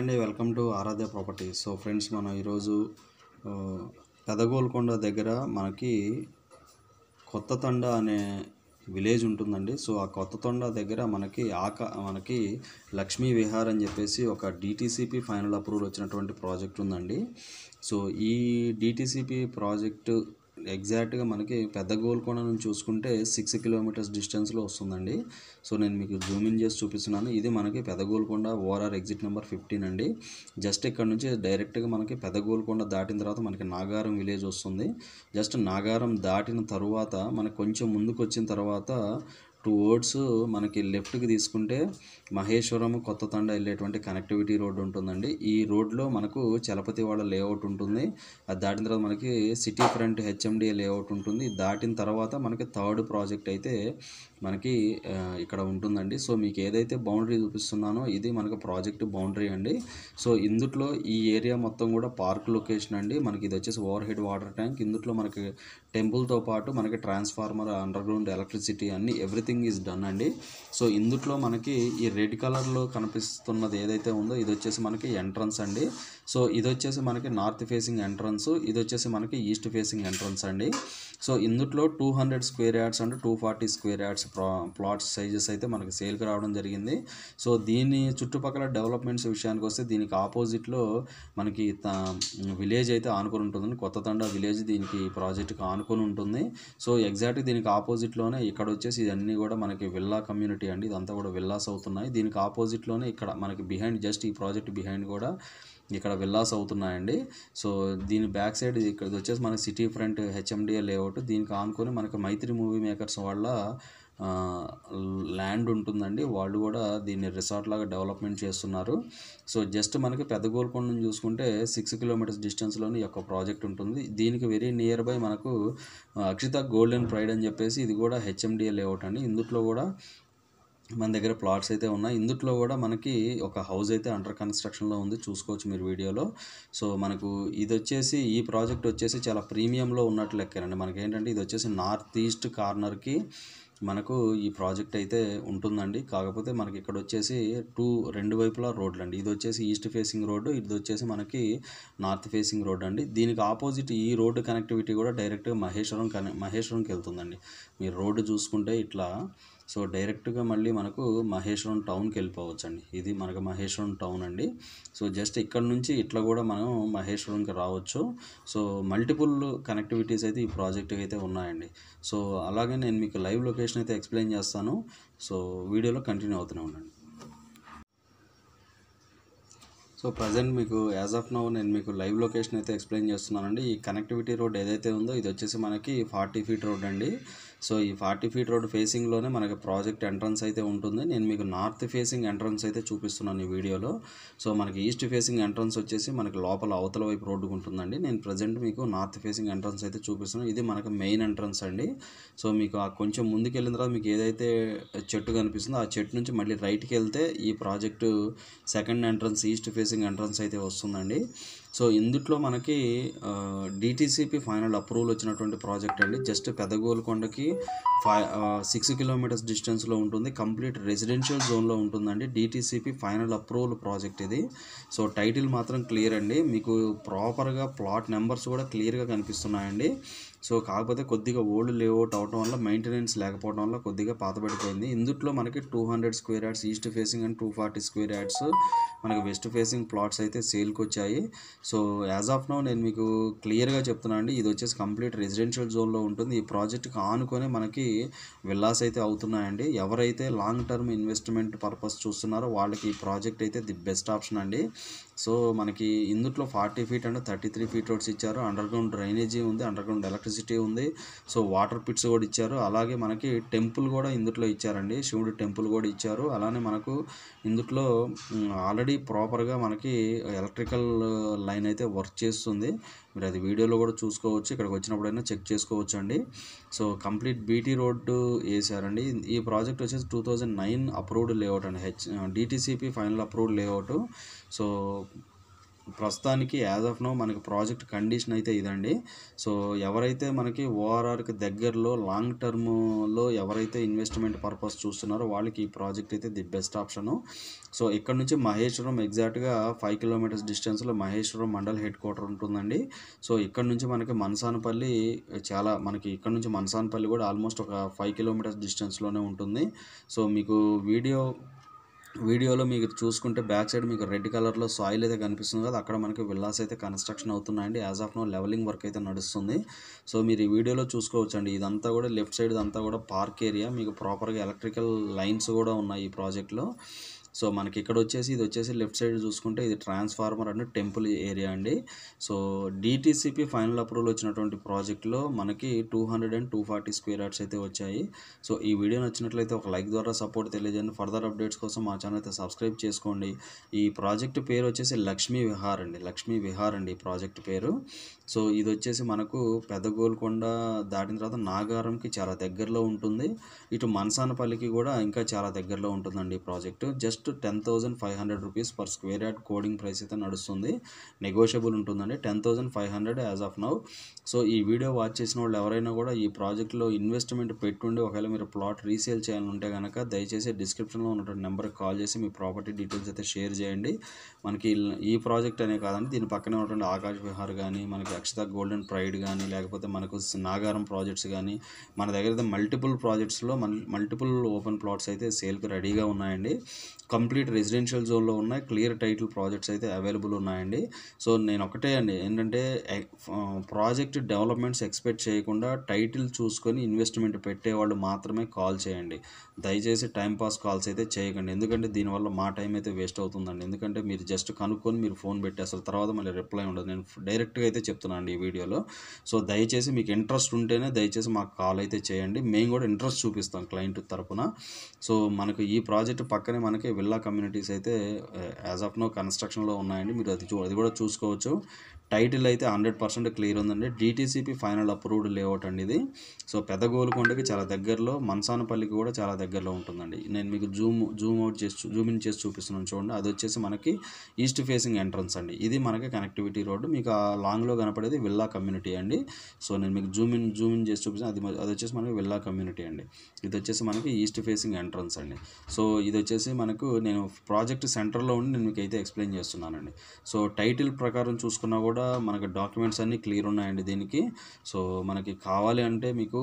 Hi అండి, welcome to Aaradhya properties. So friends, మనం ఈరోజు పెదగోల్కొండ దగ్గర మనకి కొత్త తండ అనే విలేజ్ ఉంటుందండి. సో ఆ కొత్త తండ దగ్గర మనకి లక్ష్మీ విహార్ అని చెప్పేసి ఒక డిటిసిపి ఫైనల్ అప్రూవల్ వచ్చినటువంటి ప్రాజెక్ట్ ఉందండి. సో ఈ డిటిసిపి ప్రాజెక్టు ఎగ్జాక్ట్గా మనకి పెద్ద గోల్కొండ నుంచి చూసుకుంటే 6 కిలోమీటర్స్ డిస్టెన్స్లో వస్తుందండి. సో నేను మీకు జూమ్ ఇన్ చేసి చూపిస్తున్నాను. ఇది మనకి పెద్ద గోల్కొండ ఓఆర్ఆర్ ఎగ్జిట్ నెంబర్ 15 అండి. జస్ట్ ఇక్కడ నుంచి డైరెక్ట్గా మనకి పెద్ద గోల్కొండ దాటిన తర్వాత మనకి నాగారం విలేజ్ వస్తుంది. జస్ట్ నాగారం దాటిన తర్వాత మనకు కొంచెం ముందుకు వచ్చిన తర్వాత 2 రోడ్స్ మనకి లెఫ్ట్కి తీసుకుంటే మహేశ్వరం కొత్త తండ వెళ్ళేటువంటి కనెక్టివిటీ రోడ్ ఉంటుందండి. ఈ రోడ్లో మనకు చలపతి వాళ్ళ లేఅవుట్ ఉంటుంది. అది దాటిన తర్వాత మనకి సిటీ ఫ్రంట్ హెచ్ఎండిఏ లేఅవుట్ ఉంటుంది. దాటిన తర్వాత మనకి థర్డ్ ప్రాజెక్ట్ అయితే మనకి ఇక్కడ ఉంటుందండి. సో మీకు ఏదైతే బౌండరీ చూపిస్తున్నానో ఇది మనకు ప్రాజెక్ట్ బౌండరీ అండి. సో ఇందుట్లో ఈ ఏరియా మొత్తం కూడా పార్క్ లొకేషన్ అండి. మనకి ఇది వచ్చేసి ఓవర్ హెడ్ వాటర్ ట్యాంక్. ఇందుట్లో మనకి టెంపుల్తో పాటు మనకి ట్రాన్స్ఫార్మర్, అండర్ గ్రౌండ్ ఎలక్ట్రిసిటీ అన్ని ఎవ్రీథింగ్ ఈజ్ డన్ అండి. సో ఇందుట్లో మనకి ఈ రెడ్ కలర్లో కనిపిస్తున్నది ఏదైతే ఉందో ఇది వచ్చేసి మనకి ఎంట్రన్స్ అండి. సో ఇది వచ్చేసి మనకి నార్త్ ఫేసింగ్ ఎంట్రన్స్, ఇది వచ్చేసి మనకి ఈస్ట్ ఫేసింగ్ ఎంట్రన్స్ అండి. సో ఇందుట్లో 200 square yards and 240 square yards plots sizes అయితే మనకి సేల్కి రావడం జరిగింది. సో దీని చుట్టుపక్కల డెవలప్మెంట్స్ విషయానికి వస్తే దీనికి ఆపోజిట్లో మనకి విలేజ్ అయితే ఆనుకొని ఉంటుందండి. కొత్త తండ విలేజ్ దీనికి ప్రాజెక్ట్కి ఆనుకొని ఉంటుంది. సో ఎగ్జాక్ట్గా దీనికి ఆపోజిట్లోనే ఇక్కడ వచ్చేసి ఇవన్నీ కూడా మనకి విల్లా కమ్యూనిటీ అండి. ఇదంతా కూడా విల్లాస్ అవుతున్నాయి. దీనికి ఆపోజిట్లోనే ఇక్కడ మనకి బిహైండ్ జస్ట్ ఈ ప్రాజెక్ట్ బిహైండ్ కూడా ఇక్కడ విల్లాస్ అవుతున్నాయండి. సో దీని బ్యాక్ సైడ్ ఇక్కడ వచ్చేసి మనకి సిటీ ఫ్రంట్ హెచ్ఎండిఏ లేఅవుట్. దీనికి ఆనుకొని మనకి మైత్రి మూవీ మేకర్స్ వాళ్ళ ల్యాండ్ ఉంటుందండి. వాళ్ళు కూడా దీన్ని రిసార్ట్ లాగా డెవలప్మెంట్ చేస్తున్నారు. సో జస్ట్ మనకి పెద్ద గోల్కొండ నుంచి చూసుకుంటే 6 కిలోమీటర్స్ డిస్టెన్స్లోని యొక్క ప్రాజెక్ట్ ఉంటుంది. దీనికి వెరీ నియర్ బై మనకు అక్షిత గోల్డెన్ ప్రైడ్ అని చెప్పేసి ఇది కూడా హెచ్ఎండిఏ లేఅవుట్ అండి. ఇందుట్లో కూడా మన దగ్గర ప్లాట్స్ అయితే ఉన్నాయి. ఇందుట్లో కూడా మనకి ఒక హౌస్ అయితే అండర్ కన్స్ట్రక్షన్లో ఉంది, చూసుకోవచ్చు మీరు వీడియోలో. సో మనకు ఇది వచ్చేసి ఈ ప్రాజెక్ట్ వచ్చేసి చాలా ప్రీమియంలో ఉన్నట్లు లెక్కారండి. మనకి ఏంటంటే ఇది వచ్చేసి నార్త్ ఈస్ట్ కార్నర్కి మనకు ఈ ప్రాజెక్ట్ అయితే ఉంటుందండి. కాకపోతే మనకి ఇక్కడ వచ్చేసి రెండు వైపులా రోడ్లు అండి. ఇది వచ్చేసి ఈస్ట్ ఫేసింగ్ రోడ్డు, ఇది వచ్చేసి మనకి నార్త్ ఫేసింగ్ రోడ్ అండి. దీనికి ఆపోజిట్ ఈ రోడ్డు కనెక్టివిటీ కూడా డైరెక్ట్గా మహేశ్వరంకి వెళ్తుందండి. మీరు రోడ్డు చూసుకుంటే ఇట్లా సో డైరెక్ట్గా మళ్ళీ మనకు మహేశ్వరం టౌన్కి వెళ్ళిపోవచ్చు అండి. ఇది మనకు మహేశ్వరం టౌన్ అండి. సో జస్ట్ ఇక్కడ నుంచి ఇట్లా కూడా మనం మహేశ్వరంకి రావచ్చు. సో మల్టిపుల్ కనెక్టివిటీస్ అయితే ఈ ప్రాజెక్ట్కి అయితే ఉన్నాయండి. సో అలాగే నేను మీకు లైవ్ లొకేషన్ అయితే ఎక్స్ప్లెయిన్ చేస్తాను. సో వీడియోలో కంటిన్యూ అవుతూనే ఉండండి. సో ప్రజెంట్ మీకు యాజ్ ఆఫ్ నౌ నేను మీకు లైవ్ లొకేషన్ అయితే ఎక్స్ప్లెయిన్ చేస్తున్నానండి. ఈ కనెక్టివిటీ రోడ్ ఏదైతే ఉందో ఇది వచ్చేసి మనకి 40 ఫీట్ రోడ్ అండి. సో ఈ 40 ఫీట్ రోడ్ ఫేసింగ్లోనే మనకి ప్రాజెక్ట్ ఎంట్రన్స్ అయితే ఉంటుంది. నేను మీకు నార్త్ ఫేసింగ్ ఎంట్రన్స్ అయితే చూపిస్తున్నాను ఈ వీడియోలో. సో మనకి ఈస్ట్ ఫేసింగ్ ఎంట్రన్స్ వచ్చేసి మనకి లోపల అవతల వైపు రోడ్డుకు ఉంటుందండి. నేను ప్రజెంట్ మీకు నార్త్ ఫేసింగ్ ఎంట్రన్స్ అయితే చూపిస్తున్నాను. ఇది మనకి మెయిన్ ఎంట్రన్స్ అండి. సో మీకు కొంచెం ముందుకు వెళ్ళిన తర్వాత మీకు ఏదైతే చెట్టు కనిపిస్తుందో ఆ చెట్టు నుంచి మళ్ళీ రైట్కి వెళ్తే ఈ project second entrance east facing entrance అయితే వస్తుందండి. సో ఇందుట్లో మనకి డిటిసిపి ఫైనల్ అప్రూవల్ వచ్చినటువంటి ప్రాజెక్ట్ అండి. జస్ట్ పెద్ద గోల్కొండకి 6 కిలోమీటర్స్ డిస్టెన్స్లో ఉంటుంది. కంప్లీట్ రెసిడెన్షియల్ జోన్లో ఉంటుందండి. డిటిసిపి ఫైనల్ అప్రూవల్ ప్రాజెక్ట్ ఇది. సో టైటిల్ మాత్రం క్లియర్ అండి. మీకు ప్రాపర్గా ప్లాట్ నెంబర్స్ కూడా క్లియర్గా కనిపిస్తున్నాయండి. సో కాకపోతే కొద్దిగా ఓల్డ్ లేఅవుట్ అవడం వల్ల మెయింటెనెన్స్ లేకపోవడం వల్ల కొద్దిగా పాతబడిపోయింది. ఇందుట్లో మనకి 200 square yards east facing and 240 square yards మనకి వెస్ట్ ఫేసింగ్ ప్లాట్స్ అయితే సేల్కి వచ్చాయి. సో యాజ్ ఆఫ్ నౌ నేను మీకు క్లియర్గా చెప్తున్నాను అండి. ఇది వచ్చేసి కంప్లీట్ రెసిడెన్షియల్ జోన్లో ఉంటుంది. ఈ ప్రాజెక్ట్కి ఆనుకొని మనకి విల్లాస్ అయితే అవుతున్నాయండి. ఎవరైతే లాంగ్ టర్మ్ ఇన్వెస్ట్మెంట్ పర్పస్ చూస్తున్నారో వాళ్ళకి ఈ ప్రాజెక్ట్ అయితే ది బెస్ట్ ఆప్షన్ అండి. సో మనకి ఇందుట్లో 40 ఫీట్ అండ్ 33 ఫీట్ రోడ్స్ ఇచ్చారు. అండర్ గ్రౌండ్ డ్రైనేజీ ఉంది, అండర్ గ్రౌండ్ ఎలక్ట్రిసిటీ ఉంది. సో వాటర్ పిట్స్ కూడా ఇచ్చారు. అలాగే మనకి టెంపుల్ కూడా ఇందుట్లో ఇచ్చారండి. శివుడి టెంపుల్ కూడా ఇచ్చారు. అలానే మనకు ఇందుట్లో ఆల్రెడీ ప్రాపర్గా మనకి ఎలక్ట్రికల్ లైన్ అయితే వర్క్ చేస్తుంది. మీరు అది వీడియోలో కూడా చూసుకోవచ్చు. ఇక్కడికి వచ్చినప్పుడైనా చెక్ చేసుకోవచ్చు అండి. సో కంప్లీట్ బీటీ రోడ్డు వేసారండి. ఈ ప్రాజెక్ట్ వచ్చేసి 2009 అప్రూవ్డ్ లేఅవుట్ అండి. DTCP final approved layout. So ప్రస్తుతానికి యాజ్ ఆఫ్ నో మనకి ప్రాజెక్ట్ కండిషన్ అయితే ఇదండి. సో ఎవరైతే మనకి ఓఆర్ఆర్కి దగ్గరలో లాంగ్ టర్మ్లో ఎవరైతే ఇన్వెస్ట్మెంట్ పర్పస్ చూస్తున్నారో వాళ్ళకి ఈ ప్రాజెక్ట్ అయితే ది బెస్ట్ ఆప్షను. సో ఇక్కడ నుంచి మహేశ్వరం ఎగ్జాక్ట్గా 5 కిలోమీటర్స్ డిస్టెన్స్లో మహేశ్వరం మండల్ హెడ్ క్వార్టర్ ఉంటుందండి. సో ఇక్కడ నుంచి మనకి మనసానపల్లి మనకి ఇక్కడ నుంచి మనసానపల్లి కూడా ఆల్మోస్ట్ ఒక 5 కిలోమీటర్స్ డిస్టెన్స్లోనే ఉంటుంది. సో మీకు వీడియోలో మీకు చూసుకుంటే బ్యాక్ సైడ్ మీకు రెడ్ కలర్లో సాయిల్ అయితే కనిపిస్తుంది కదా, అక్కడ మనకి విల్లాస్ అయితే కన్స్ట్రక్షన్ అవుతున్నాయండి. As of now levelling work అయితే నడుస్తుంది. సో మీరు ఈ వీడియోలో చూసుకోవచ్చండి. ఇదంతా కూడా లెఫ్ట్ సైడ్ అంతా కూడా పార్క్ ఏరియా, మీకు ప్రాపర్గా ఎలక్ట్రికల్ లైన్స్ కూడా ఉన్నాయి ఈ ప్రాజెక్ట్లో. సో మనకి ఇక్కడ ఇది వచ్చేసి లెఫ్ట్ సైడ్ చూసుకుంటే ఇది ట్రాన్స్ఫార్మర్ అండ్ టెంపుల్ ఏరియా అండి. సో డిటీసీపీ ఫైనల్ అప్రూవల్ వచ్చినటువంటి ప్రాజెక్ట్లో మనకి 200 and 240 స్క్వేర్ యార్డ్స్ అయితే వచ్చాయి. సో ఈ వీడియో నచ్చినట్లయితే ఒక లైక్ ద్వారా సపోర్ట్ తెలియజేయండి. ఫర్దర్ అప్డేట్స్ కోసం మా ఛానల్ అయితే సబ్స్క్రైబ్ చేసుకోండి. ఈ ప్రాజెక్ట్ పేరు వచ్చేసి లక్ష్మీ విహార్ అండి ఈ ప్రాజెక్ట్ పేరు. సో ఇది వచ్చేసి మనకు పెద్దగోల్కొండ దాటిన తర్వాత నాగారంకి చాలా దగ్గరలో ఉంటుంది. ఇటు మనసానపల్లికి కూడా ఇంకా చాలా దగ్గరలో ఉంటుందండి ఈ project. Just 10,500 rupees per square yard coding price అయితే నడుస్తుంది. నెగోషియబుల్ ఉంటుందండి. 10,500 యాజ్ ఆఫ్ నౌ. సో ఈ వీడియో వాచ్ చేసిన వాళ్ళు ఎవరైనా కూడా ఈ ప్రాజెక్ట్లో ఇన్వెస్ట్మెంట్ పెట్టుండి ఒకవేళ మీరు ప్లాట్ రీసేల్ చేయాలంటే కనుక దయచేసి డిస్క్రిప్షన్లో ఉన్నటువంటి నెంబర్కి కాల్ చేసి మీ ప్రాపర్టీ డీటెయిల్స్ అయితే షేర్ చేయండి. మనకి ఈ ప్రాజెక్ట్ అనే కాదండి, దీని పక్కనే ఉన్నటువంటి ఆకాశ్ విహార్ కానీ, మనకి అక్షత గోల్డెన్ ప్రైడ్ కానీ, లేకపోతే మనకు నాగారం ప్రాజెక్ట్స్ కానీ, మన దగ్గర అయితే మల్టిపుల్ ఓపెన్ ప్లాట్స్ అయితే సేల్కి రెడీగా ఉన్నాయండి. కంప్లీట్ రెసిడెన్షియల్ జోన్లో ఉన్నాయి. క్లియర్ టైటిల్ ప్రాజెక్ట్స్ అయితే అవైలబుల్ ఉన్నాయండి. సో నేను ఒకటే అండి ఏంటంటే ప్రాజెక్ట్ డెవలప్మెంట్స్ ఎక్స్పెక్ట్ చేయకుండా టైటిల్ చూసుకొని ఇన్వెస్ట్మెంట్ పెట్టేవాళ్ళు మాత్రమే కాల్ చేయండి. దయచేసి టైంపాస్ కాల్స్ అయితే చేయకండి. ఎందుకంటే దీనివల్ల మా టైం అయితే వేస్ట్ అవుతుందండి. ఎందుకంటే మీరు జస్ట్ కనుక్కొని మీరు ఫోన్ పెట్టేస్తారు, తర్వాత మళ్ళీ రిప్లై ఉండదు. నేను డైరెక్ట్గా అయితే చెప్తున్నాను అండి ఈ వీడియోలో. సో దయచేసి మీకు ఇంట్రెస్ట్ ఉంటేనే దయచేసి మాకు కాల్ అయితే చేయండి. మేము కూడా ఇంట్రెస్ట్ చూపిస్తాం క్లయింట్ తరపున. సో మనకు ఈ ప్రాజెక్ట్ పక్కనే మనకి విల్లా కమ్యూనిటీస్ అయితే యాజ్ ఆఫ్ నో కన్స్ట్రక్షన్లో ఉన్నాయండి. మీరు అది కూడా చూసుకోవచ్చు. టైటిల్ అయితే 100% క్లియర్ ఉందండి. డిటీసీపీ ఫైనల్ అప్రూవ్డ్ లేఅవుట్ అండి ఇది. సో పెద్దగోల్కొండకి చాలా దగ్గరలో, మనసానపల్లికి కూడా చాలా దగ్గరలో ఉంటుందండి. నేను మీకు జూమ్ ఇన్ చేసి చూపిస్తున్నాను చూడండి. అది వచ్చేసి మనకి ఈస్ట్ ఫేసింగ్ ఎంట్రన్స్ అండి. ఇది మనకి కనెక్టివిటీ రోడ్డు. మీకు ఆ లాంగ్లో కనపడేది విల్లా కమ్యూనిటీ అండి. సో నేను మీకు జూమ్ ఇన్ చేసి చూపిస్తాను. అది వచ్చేసి మనకి విల్లా కమ్యూనిటీ అండి. ఇది వచ్చేసి మనకి ఈస్ట్ ఫేసింగ్ ఎంట్రన్స్ అండి. సో ఇది వచ్చేసి మనకు నేను ప్రాజెక్ట్ సెంటర్లో ఉండి నేను మీకు అయితే ఎక్స్ప్లెయిన్ చేస్తున్నానండి. సో టైటిల్ ప్రకారం చూసుకున్నా కూడా మనకి డాక్యుమెంట్స్ అన్నీ క్లియర్ ఉన్నాయండి దీనికి. సో మనకి కావాలి అంటే మీకు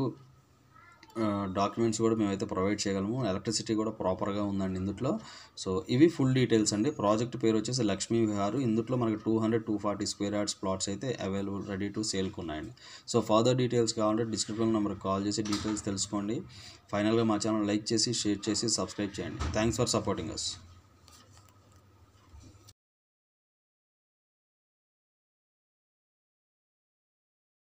డాక్యుమెంట్స్ కూడా మేమైతే ప్రొవైడ్ చేయగలము. ఎలక్ట్రిసిటీ కూడా ప్రాపర్గా ఉందండి ఇందులో. సో ఇవి ఫుల్ డీటెయిల్స్ అండి. ప్రాజెక్ట్ పేరు వచ్చేసి లక్ష్మీ విహార్. ఇందులో మనకి 200-240 స్క్వేర్ యార్డ్స్ ప్లాట్స్ అయితే అవైలబుల్ రెడీ టు సేల్కి ఉన్నాయండి. సో ఫర్దర్ డీటెయిల్స్ కావాలంటే డిస్క్రిప్షన్ నెంబర్కి కాల్ చేసి డీటెయిల్స్ తెలుసుకోండి. ఫైనల్గా మా ఛానల్ లైక్ చేసి, షేర్ చేసి, సబ్స్క్రైబ్ చేయండి. Thanks for supporting us.